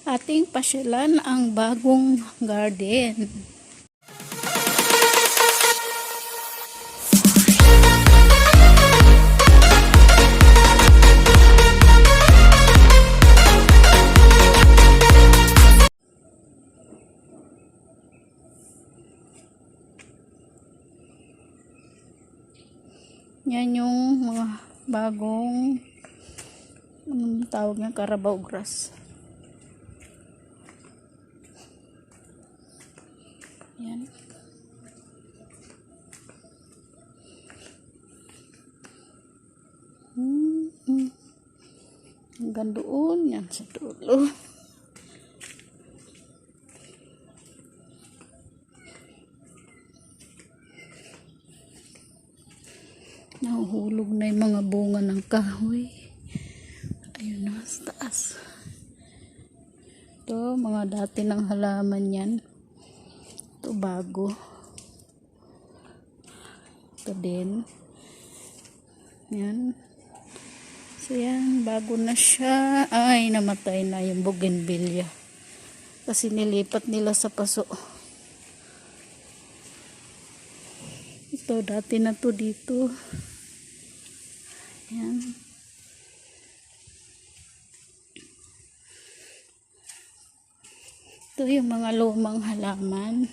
Ating pasyalan ang bagong garden. Yan yung mga bagong anong tawag niya, Carabao grass. Yan. Hanggang doon yan sa dulo. Nahuhulog na yung mga bunga ng kahoy. Ayun na, sa taas. Ito, mga dati ng halaman yan. Ito, bago. Ito din. Yan. So, yan, bago na siya. Ay, namatay na yung bougainvillea. Kasi nilipat nila sa paso. Ito, dati na to dito. Yan. Ito yung mga lumang halaman.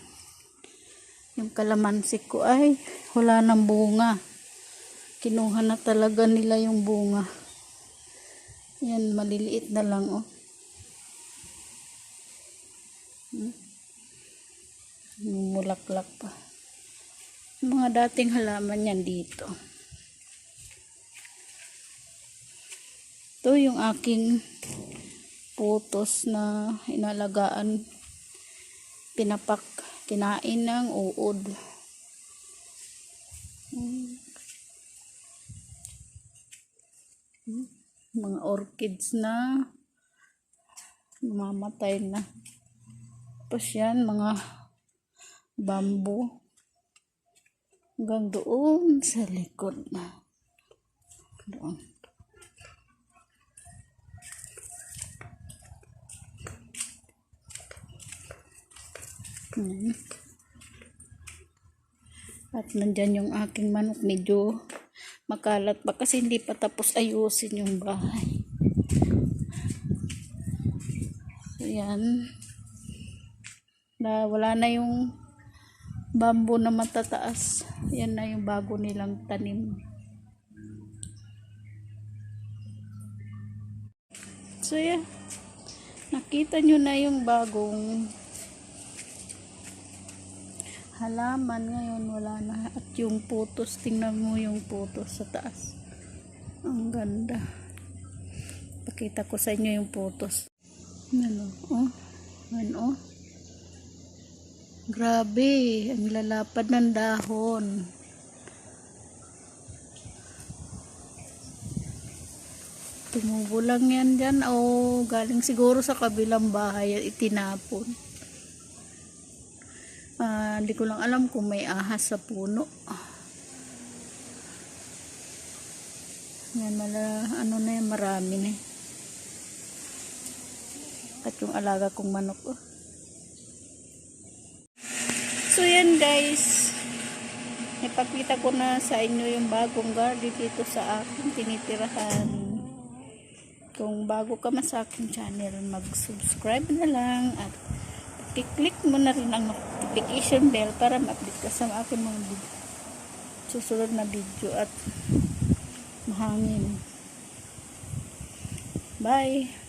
Yung kalamansi ko ay wala ng bunga. Kinuha na talaga nila yung bunga. Yan, maliliit na lang, oh. Mulaklak pa. Mga dating halaman yan dito. Ito yung aking putos na inalagaan, pinapak, kinain ng uod. Mga orchids na mamatay na. Tapos yan, mga bamboo hanggang doon sa likod na doon. At nandyan yung aking manok, medyo makalat pa kasi hindi pa tapos ayusin yung bahay. So yan, wala na yung bamboo na matataas. Yan na yung bago nilang tanim. So yan, nakita nyo na yung bagong halaman. Ngayon wala na. At yung putos, tingnan mo yung putos sa taas. Ang ganda. Pakita ko sa inyo yung putos. Ano? Oh. Ano? Grabe. Ang lalapad ng dahon. Tumubo lang yan dyan. O galing siguro sa kabilang bahay. Itinapon. Hindi ko lang alam kung may ahas sa puno. Yan, ano na yan, marami na. At yung alaga kong manok. Oh. So yan guys, ipakita ko na sa inyo yung bagong garden dito sa aking tinitirahan. Kung bago ka man sa aking channel, mag-subscribe na lang at i-click mo na rin ang notification bell para ma-update ka sa aking mga susunod na video at mahangin. Bye!